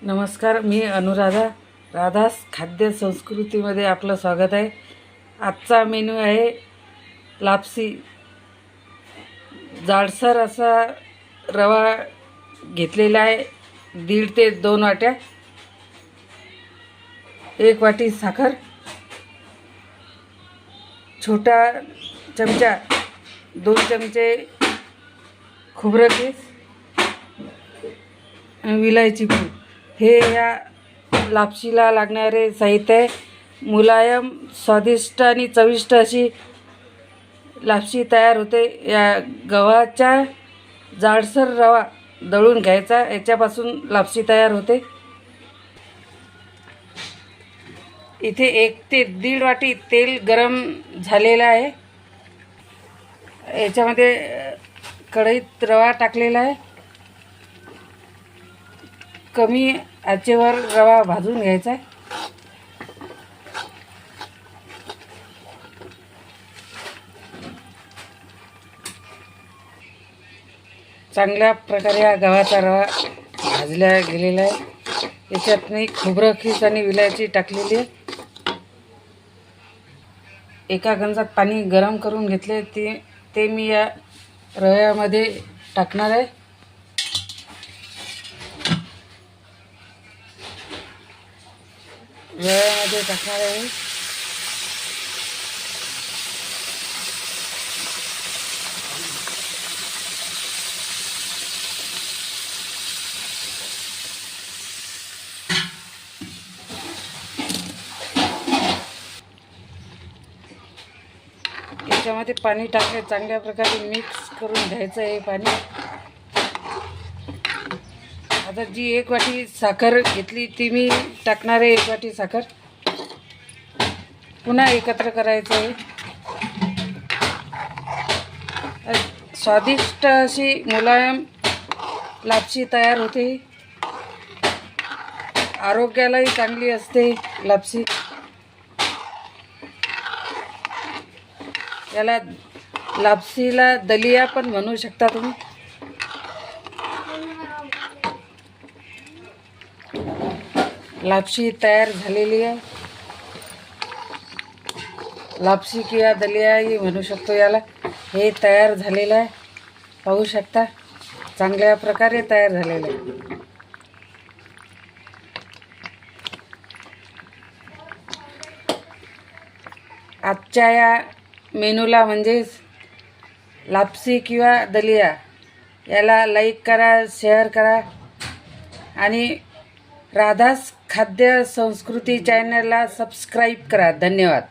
नमस्कार, मी अनुराधा. राधास खाद्य संस्कृतीमध्ये आपलं स्वागत आहे. आजचा मेनू आहे लापसी. जाडसर असा रवा घेतलेला आहे, 1.5 ते 2 वाट्या. 1 वाटी साखर, छोटा चमचा 2 चमचे खोबरं किस, विलायची पूड. हे या लापशीला लागणारे साहित्य आहे. मुलायम, स्वादिष्ट आणि चविष्ट अशी लापशी तयार होते. या गव्हाचा जाडसर रवा दळून घ्यायचा, याच्यापासून लापशी तयार होते. इथे 1 ते 1.5 वाटी तेल गरम झालेलं आहे. याच्यामध्ये कढईत रवा टाकलेला आहे. कमी आचेवर रवा भाजून घ्यायचा आहे. चांगल्या प्रकारे हा गव्हाचा रवा भाजला गेलेला आहे. याच्यात मी खोबरं खीस आणि विलायची टाकलेली आहे. एका गंजात पाणी गरम करून घेतले, ते मी या रव्यामध्ये टाकणार आहे. रव्यामध्ये टाकणार आहे. याच्यामध्ये पाणी टाकले, चांगल्या प्रकारे मिक्स करून घ्यायचं आहे पाणी. आता जी 1 वाटी साखर घेतली ती मी टाकणार आहे. 1 वाटी साखर पुन्हा एकत्र करायचं आहे. स्वादिष्ट अशी मुलायम लापशी तयार होते. आरोग्यालाही चांगली असते लापशी. याला लापसीला दलिया पण म्हणू शकता तुम्ही. लापशी तयार झालेली आहे. लापशी किंवा दलियाही म्हणू शकतो याला. हे तयार झालेलं आहे, पाहू शकता. चांगल्या प्रकारे तयार झालेलं आहे. आजच्या या मेनूला म्हणजेच लापसी किंवा दलिया याला लाईक करा, शेअर करा आणि राधास खाद्य संस्कृती चॅनलला सबस्क्राईब करा. धन्यवाद.